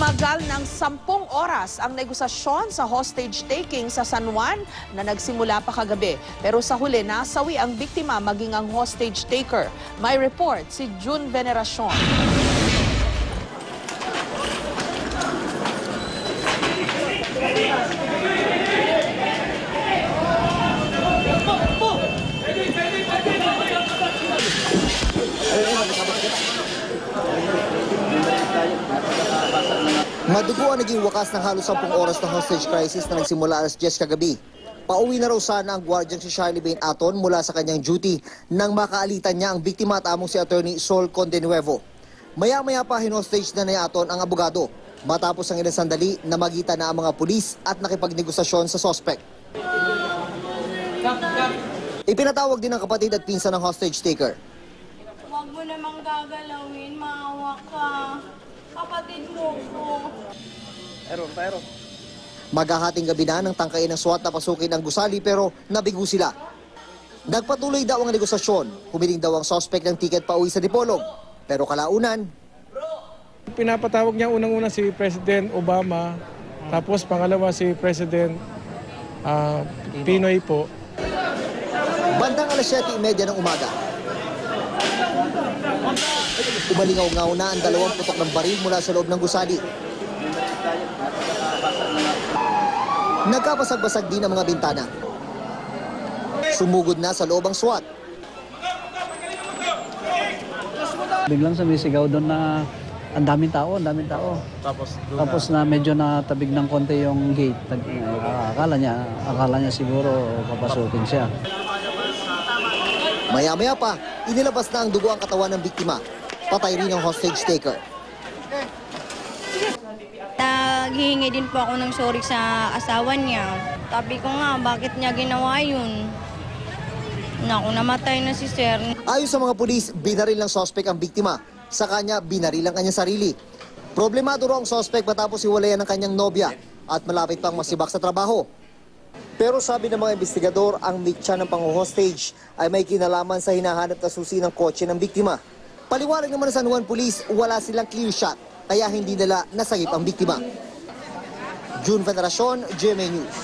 Tumagal ng 10 oras ang negosasyon sa hostage-taking sa San Juan na nagsimula pa kagabi. Pero sa huli, nasawi ang biktima maging ang hostage-taker. May report si June Veneracion. Madugo ang naging wakas ng halos 10 oras na hostage crisis na nagsimula alas 10 kagabi. Pauwi na raw sana ang gwardyang si Charlie Bain Aton mula sa kanyang duty nang makaalitan niya ang biktima at among si Attorney Sol Condenuevo. Maya-maya pa hinostage na ni Aton ang abogado matapos ang ilang sandali na magitan na ang mga pulis at nakipagnegosasyon sa suspect. Ipinatawag din ang kapatid at pinsan ng hostage taker. Huwag mo namang gagalawin, maawa ka. Kapatid mo ko. Pero. Maghahating gabi na ng tangkain ng SWAT na pasukin ang gusali pero nabigo sila. Nagpatuloy daw ang negosasyon. Humiling daw ang suspect ng tiket pa uwi sa Dipolog. Pero kalaunan, Pinapatawag niya unang-una si President Obama, tapos pangalawa si President Pinoy po. bandang alas 7:30 ng umaga. Umalingaw-ngaw na ang 2 putok ng baril mula sa loob ng gusali. Nagkabasag-basag din ang mga bintana. Sumugod na sa loob ang SWAT. Biglang sumisigaw doon na ang daming tao. Tapos na medyo natabig ng konti yung gate. Akala niya siguro papasukin siya. Maya-maya pa, inilabas na ang dugo ang katawan ng biktima. Patay rin ang hostage taker. Naghihingi din po ako ng sorry sa asawa niya. Sabi ko nga, bakit niya ginawa yun? Naku, namatay na si sir. Ayon sa mga pulis, binaril ng suspect ang biktima. Sa kanya, binaril ang kanyang sarili. Problemado raw ang suspect matapos iwalayan ng kanyang nobya at malapit pang masibak sa trabaho. Pero sabi ng mga investigador, ang mitya ng pang-hostage ay may kinalaman sa hinahanap na susi ng kotse ng biktima. Paliwanag naman ng San Juan Police, wala silang clear shot, kaya hindi nila nasagip ang biktima. June Veneracion, GMA News.